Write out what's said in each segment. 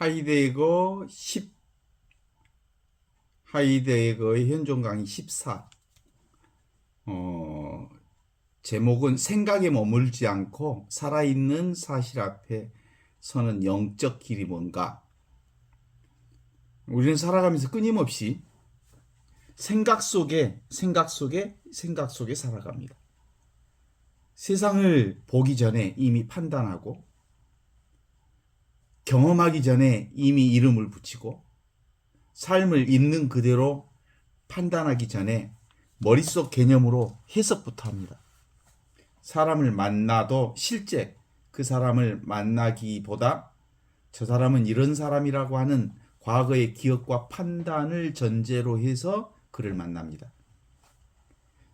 하이데거 하이데거의 현존 강의 14. 제목은 생각에 머물지 않고 살아있는 사실 앞에 서는 영적 길이 뭔가. 우리는 살아가면서 끊임없이 생각 속에 살아갑니다. 세상을 보기 전에 이미 판단하고, 경험하기 전에 이미 이름을 붙이고, 삶을 있는 그대로 판단하기 전에 머릿속 개념으로 해석부터 합니다. 사람을 만나도 실제 그 사람을 만나기보다 저 사람은 이런 사람이라고 하는 과거의 기억과 판단을 전제로 해서 그를 만납니다.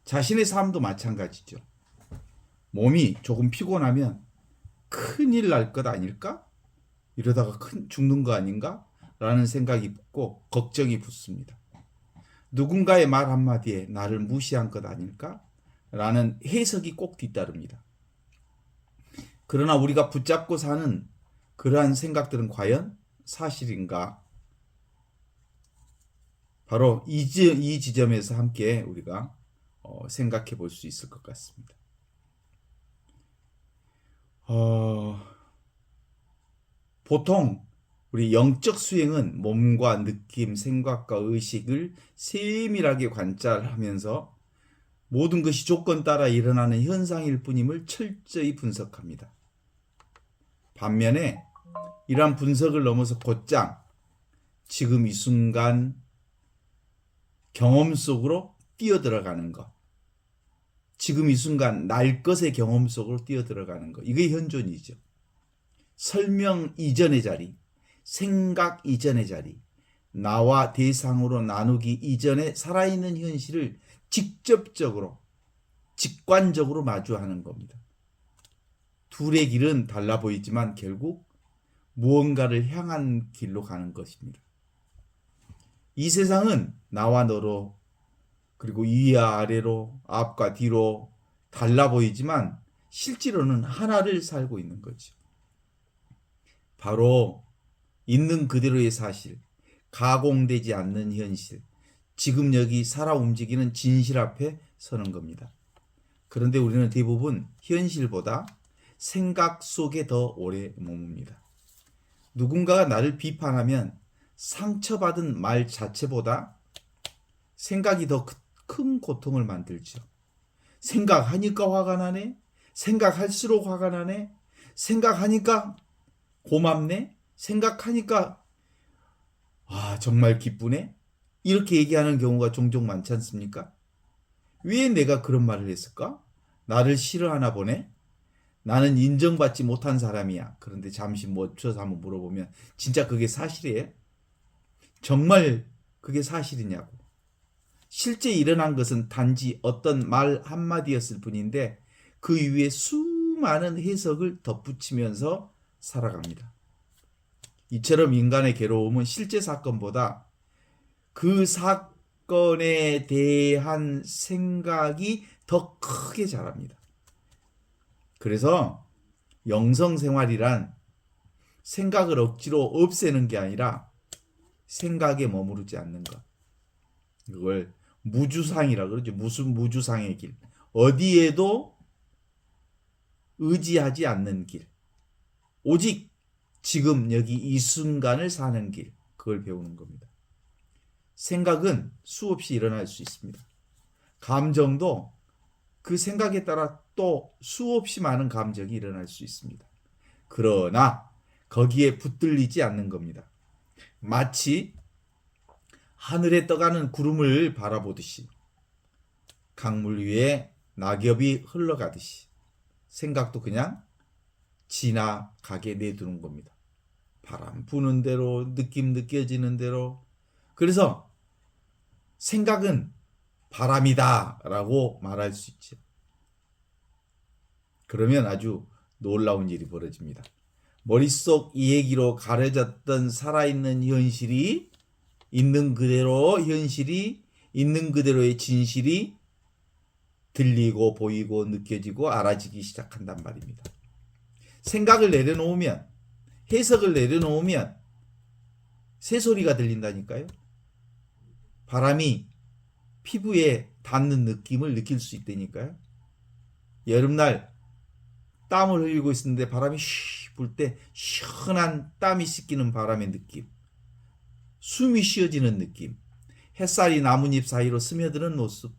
자신의 삶도 마찬가지죠. 몸이 조금 피곤하면 큰일 날 것 아닐까? 이러다가 죽는 거 아닌가? 라는 생각이 붙고 걱정이 붙습니다. 누군가의 말 한마디에 나를 무시한 것 아닐까? 라는 해석이 꼭 뒤따릅니다. 그러나 우리가 붙잡고 사는 그러한 생각들은 과연 사실인가? 바로 이 지점에서 함께 우리가 생각해 볼 수 있을 것 같습니다. 보통 우리 영적 수행은 몸과 느낌, 생각과 의식을 세밀하게 관찰하면서 모든 것이 조건 따라 일어나는 현상일 뿐임을 철저히 분석합니다. 반면에 이러한 분석을 넘어서 곧장 지금 이 순간 경험 속으로 뛰어들어가는 것, 지금 이 순간 날 것의 경험 속으로 뛰어들어가는 것, 이게 현존이죠. 설명 이전의 자리, 생각 이전의 자리, 나와 대상으로 나누기 이전에 살아있는 현실을 직접적으로, 직관적으로 마주하는 겁니다. 둘의 길은 달라 보이지만 결국 무언가를 향한 길로 가는 것입니다. 이 세상은 나와 너로, 그리고 위와 아래로, 앞과 뒤로 달라 보이지만 실제로는 하나를 살고 있는 거죠. 바로 있는 그대로의 사실, 가공되지 않는 현실, 지금 여기 살아 움직이는 진실 앞에 서는 겁니다. 그런데 우리는 대부분 현실보다 생각 속에 더 오래 머뭅니다. 누군가가 나를 비판하면 상처받은 말 자체보다 생각이 더 큰 고통을 만들죠. 생각하니까 화가 나네? 생각할수록 화가 나네? 생각하니까 고맙네? 생각하니까 정말 기쁘네? 이렇게 얘기하는 경우가 종종 많지 않습니까? 왜 내가 그런 말을 했을까? 나를 싫어하나 보네? 나는 인정받지 못한 사람이야. 그런데 잠시 멈춰서 한번 물어보면 진짜 그게 사실이에요? 정말 그게 사실이냐고. 실제 일어난 것은 단지 어떤 말 한마디였을 뿐인데 그 위에 수많은 해석을 덧붙이면서 살아갑니다. 이처럼 인간의 괴로움은 실제 사건보다 그 사건에 대한 생각이 더 크게 자랍니다. 그래서 영성생활이란 생각을 억지로 없애는 게 아니라 생각에 머무르지 않는 것. 이걸 무주상이라 그러죠. 무슨 무주상의 길. 어디에도 의지하지 않는 길. 오직 지금 여기 이 순간을 사는 길. 그걸 배우는 겁니다. 생각은 수없이 일어날 수 있습니다. 감정도 그 생각에 따라 또 수없이 많은 감정이 일어날 수 있습니다. 그러나 거기에 붙들리지 않는 겁니다. 마치 하늘에 떠가는 구름을 바라보듯이, 강물 위에 낙엽이 흘러가듯이 생각도 그냥 지나가게 내두는 겁니다. 바람 부는 대로, 느낌 느껴지는 대로. 그래서 생각은 바람이다 라고 말할 수 있죠. 그러면 아주 놀라운 일이 벌어집니다. 머릿속 이야기로 가려졌던 살아있는 현실이 있는 그대로, 현실이 있는 그대로의 진실이 들리고 보이고 느껴지고 알아지기 시작한단 말입니다. 생각을 내려놓으면, 해석을 내려놓으면 새소리가 들린다니까요. 바람이 피부에 닿는 느낌을 느낄 수 있다니까요. 여름날 땀을 흘리고 있었는데 바람이 쉬 불 때 시원한 땀이 씻기는 바람의 느낌, 숨이 쉬어지는 느낌, 햇살이 나뭇잎 사이로 스며드는 모습,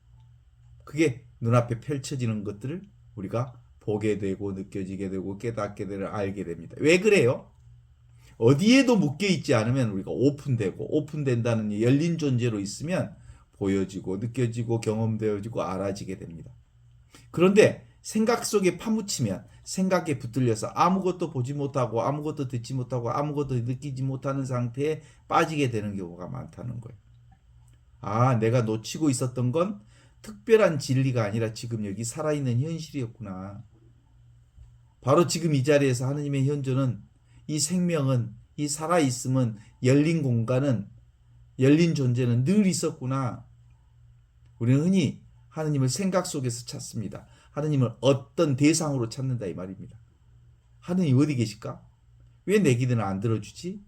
그게 눈앞에 펼쳐지는 것들을 우리가 보게 되고 느껴지게 되고 깨닫게 되고 알게 됩니다. 왜 그래요? 어디에도 묶여있지 않으면 우리가 오픈되고, 오픈된다는 열린 존재로 있으면 보여지고 느껴지고 경험되어지고 알아지게 됩니다. 그런데 생각 속에 파묻히면, 생각에 붙들려서 아무것도 보지 못하고 아무것도 듣지 못하고 아무것도 느끼지 못하는 상태에 빠지게 되는 경우가 많다는 거예요. 아, 내가 놓치고 있었던 건 특별한 진리가 아니라 지금 여기 살아있는 현실이었구나. 바로 지금 이 자리에서 하느님의 현존은, 이 생명은, 이 살아있음은, 열린 공간은, 열린 존재는 늘 있었구나. 우리는 흔히 하느님을 생각 속에서 찾습니다. 하느님을 어떤 대상으로 찾는다 이 말입니다. 하느님 어디 계실까? 왜 내 기도는 안 들어주지?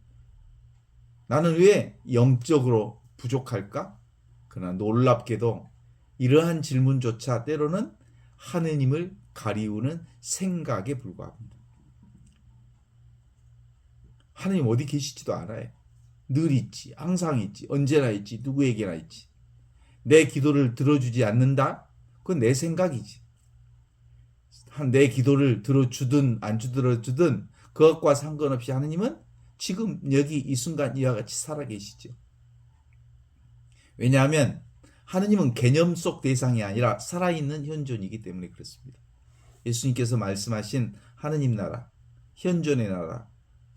나는 왜 영적으로 부족할까? 그러나 놀랍게도 이러한 질문조차 때로는 하느님을 가리우는 생각에 불과합니다. 하느님 어디 계시지도 않아요. 늘 있지, 항상 있지, 언제나 있지, 누구에게나 있지. 내 기도를 들어주지 않는다? 그건 내 생각이지. 내 기도를 들어주든 안 들어주든 그것과 상관없이 하느님은 지금 여기 이 순간 이와 같이 살아계시죠. 왜냐하면 하느님은 개념 속 대상이 아니라 살아있는 현존이기 때문에 그렇습니다. 예수님께서 말씀하신 하느님 나라, 현존의 나라,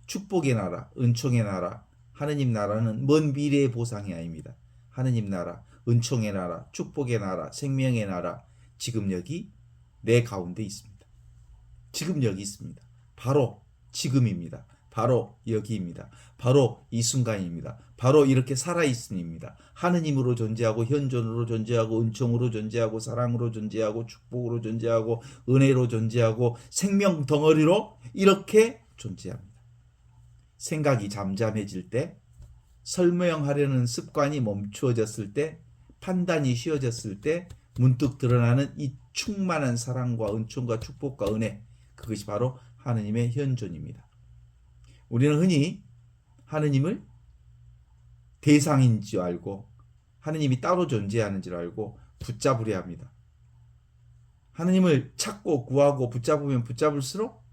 축복의 나라, 은총의 나라, 하느님 나라는 먼 미래의 보상이 아닙니다. 하느님 나라, 은총의 나라, 축복의 나라, 생명의 나라, 지금 여기 내 가운데 있습니다. 지금 여기 있습니다. 바로 지금입니다. 바로 여기입니다. 바로 이 순간입니다. 바로 이렇게 살아있음입니다. 하느님으로 존재하고 현존으로 존재하고 은총으로 존재하고 사랑으로 존재하고 축복으로 존재하고 은혜로 존재하고 생명 덩어리로 이렇게 존재합니다. 생각이 잠잠해질 때, 설명하려는 습관이 멈추어졌을 때, 판단이 쉬어졌을 때 문득 드러나는 이 충만한 사랑과 은총과 축복과 은혜, 그것이 바로 하느님의 현존입니다. 우리는 흔히 하느님을 대상인 줄 알고 하느님이 따로 존재하는 줄 알고 붙잡으려 합니다. 하느님을 찾고 구하고 붙잡으면 붙잡을수록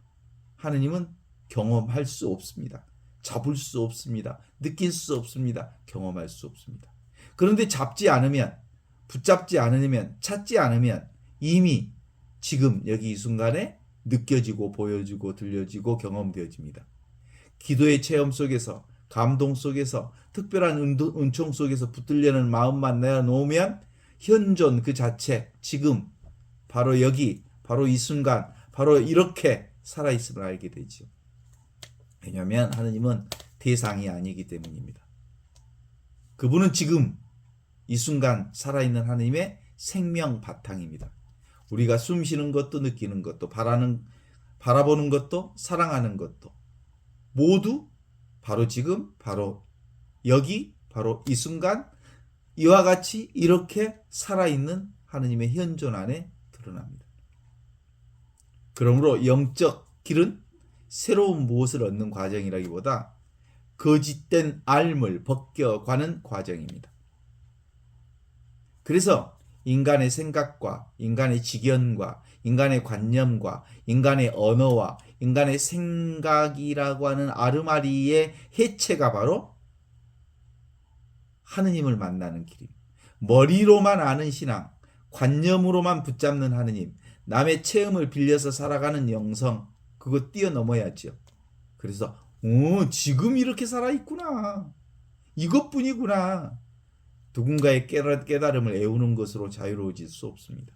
하느님은 경험할 수 없습니다. 잡을 수 없습니다. 느낄 수 없습니다. 경험할 수 없습니다. 그런데 잡지 않으면, 붙잡지 않으면, 찾지 않으면 이미 지금 여기 이 순간에 느껴지고 보여지고 들려지고 경험되어집니다. 기도의 체험 속에서, 감동 속에서, 특별한 은총 속에서 붙들려는 마음만 내어놓으면 현존 그 자체, 지금 바로 여기, 바로 이 순간, 바로 이렇게 살아있음을 알게 되죠. 왜냐하면 하느님은 대상이 아니기 때문입니다. 그분은 지금 이 순간 살아있는 하느님의 생명 바탕입니다. 우리가 숨 쉬는 것도 느끼는 것도 바라보는 것도 사랑하는 것도 모두 바로 지금, 바로 여기, 바로 이 순간 이와 같이 이렇게 살아있는 하느님의 현존 안에 드러납니다. 그러므로 영적 길은 새로운 무엇을 얻는 과정이라기보다 거짓된 삶을 벗겨가는 과정입니다. 그래서 인간의 생각과 인간의 지견과 인간의 관념과 인간의 언어와 인간의 생각이라고 하는 아르마리의 해체가 바로 하느님을 만나는 길입니다. 머리로만 아는 신앙, 관념으로만 붙잡는 하느님, 남의 체험을 빌려서 살아가는 영성, 그거 뛰어넘어야죠. 그래서 지금 이렇게 살아있구나. 이것뿐이구나. 누군가의 깨달음을 애우는 것으로 자유로워질 수 없습니다.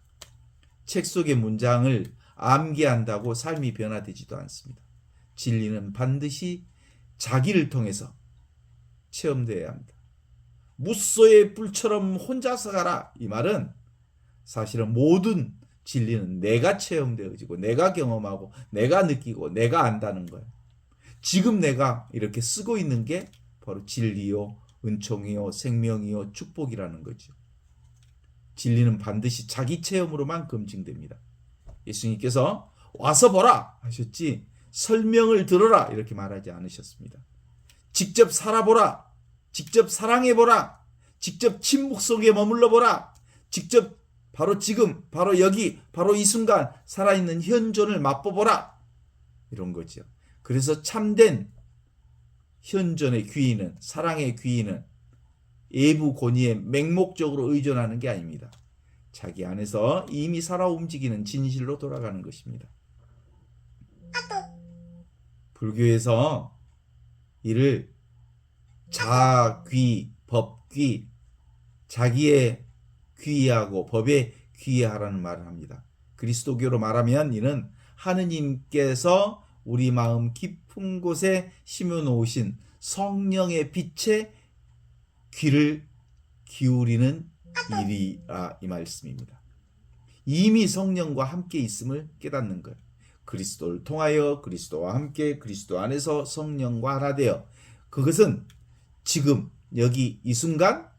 책 속의 문장을 암기한다고 삶이 변화되지도 않습니다. 진리는 반드시 자기를 통해서 체험되어야 합니다. 무소의 뿔처럼 혼자서 가라. 이 말은 사실은 모든 진리는 내가 체험되어지고 내가 경험하고 내가 느끼고 내가 안다는 거예요. 지금 내가 이렇게 쓰고 있는 게 바로 진리요, 은총이요, 생명이요, 축복이라는 거죠. 진리는 반드시 자기 체험으로만 검증됩니다. 예수님께서 와서 보라 하셨지 설명을 들어라 이렇게 말하지 않으셨습니다. 직접 살아보라, 직접 사랑해보라, 직접 침묵 속에 머물러 보라, 직접 바로 지금, 바로 여기, 바로 이 순간 살아있는 현존을 맛보보라 이런 거죠. 그래서 참된 현존의 귀인은, 사랑의 귀인은 외부 권위에 맹목적으로 의존하는 게 아닙니다. 자기 안에서 이미 살아 움직이는 진실로 돌아가는 것입니다. 불교에서 이를 자귀, 법귀, 자기의 귀의하고 법에 귀의하라는 말을 합니다. 그리스도교로 말하면 이는 하느님께서 우리 마음 깊은 곳에 심어놓으신 성령의 빛에 귀를 기울이는 일이라 이 말씀입니다. 이미 성령과 함께 있음을 깨닫는 것. 그리스도를 통하여 그리스도와 함께 그리스도 안에서 성령과 하나 되어 그것은 지금 여기 이 순간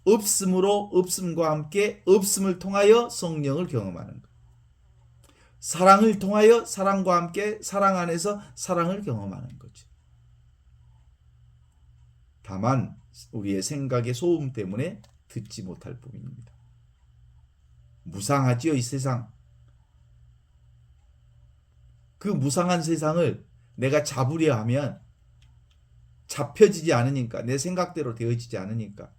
없음으로 없음과 함께 없음을 통하여 성령을 경험하는 것. 사랑을 통하여 사랑과 함께 사랑 안에서 사랑을 경험하는 거죠. 다만 우리의 생각의 소음 때문에 듣지 못할 뿐입니다. 무상하지요, 이 세상. 그 무상한 세상을 내가 잡으려 하면 잡혀지지 않으니까, 내 생각대로 되어지지 않으니까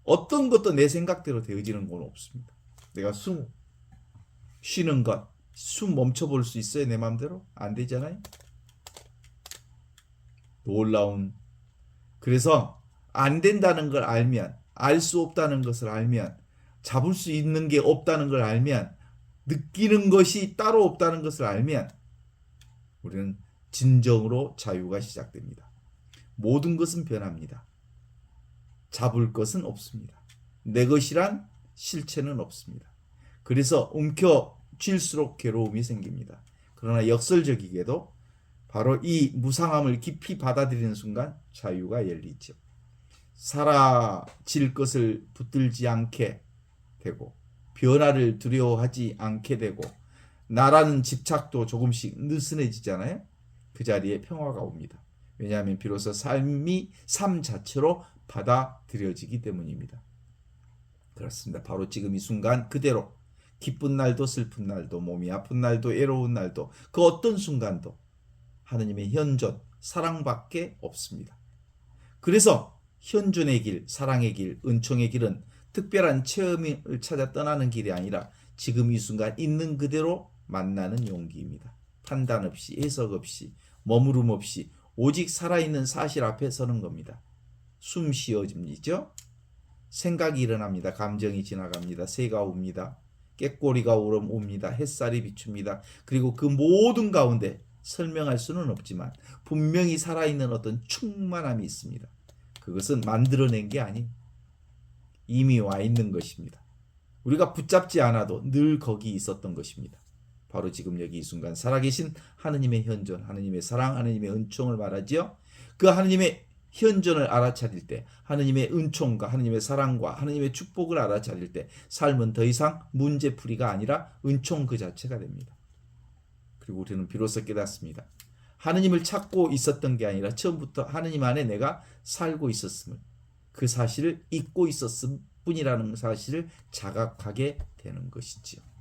어떤 것도 내 생각대로 되어지는 건 없습니다. 내가 숨 쉬는 것, 숨 멈춰볼 수 있어요? 내 마음대로? 안 되잖아요. 놀라운. 그래서 안 된다는 걸 알면, 알 수 없다는 것을 알면, 잡을 수 있는 게 없다는 걸 알면, 느끼는 것이 따로 없다는 것을 알면 우리는 진정으로 자유가 시작됩니다. 모든 것은 변합니다. 잡을 것은 없습니다. 내 것이란 실체는 없습니다. 그래서 움켜쥘수록 괴로움이 생깁니다. 그러나 역설적이게도 바로 이 무상함을 깊이 받아들이는 순간 자유가 열리죠. 사라질 것을 붙들지 않게 되고 변화를 두려워하지 않게 되고 나라는 집착도 조금씩 느슨해지잖아요. 그 자리에 평화가 옵니다. 왜냐하면 비로소 삶이 삶 자체로 받아들여지기 때문입니다. 그렇습니다. 바로 지금 이 순간 그대로 기쁜 날도 슬픈 날도 몸이 아픈 날도 애로운 날도 그 어떤 순간도 하느님의 현존, 사랑밖에 없습니다. 그래서 현존의 길, 사랑의 길, 은총의 길은 특별한 체험을 찾아 떠나는 길이 아니라 지금 이 순간 있는 그대로 만나는 용기입니다. 판단 없이, 해석 없이, 머무름 없이 오직 살아있는 사실 앞에 서는 겁니다. 숨 쉬어집니죠. 생각이 일어납니다. 감정이 지나갑니다. 새가 옵니다. 꾀꼬리가 옵니다. 햇살이 비춥니다. 그리고 그 모든 가운데 설명할 수는 없지만 분명히 살아있는 어떤 충만함이 있습니다. 그것은 만들어낸 게 아닌 이미 와 있는 것입니다. 우리가 붙잡지 않아도 늘 거기 있었던 것입니다. 바로 지금 여기 이 순간 살아계신 하느님의 현존, 하느님의 사랑, 하느님의 은총을 말하지요. 그 하느님의 현존을 알아차릴 때, 하느님의 은총과 하느님의 사랑과 하느님의 축복을 알아차릴 때 삶은 더 이상 문제풀이가 아니라 은총 그 자체가 됩니다. 그리고 우리는 비로소 깨닫습니다. 하느님을 찾고 있었던 게 아니라 처음부터 하느님 안에 내가 살고 있었음을, 그 사실을 잊고 있었을 뿐이라는 사실을 자각하게 되는 것이지요.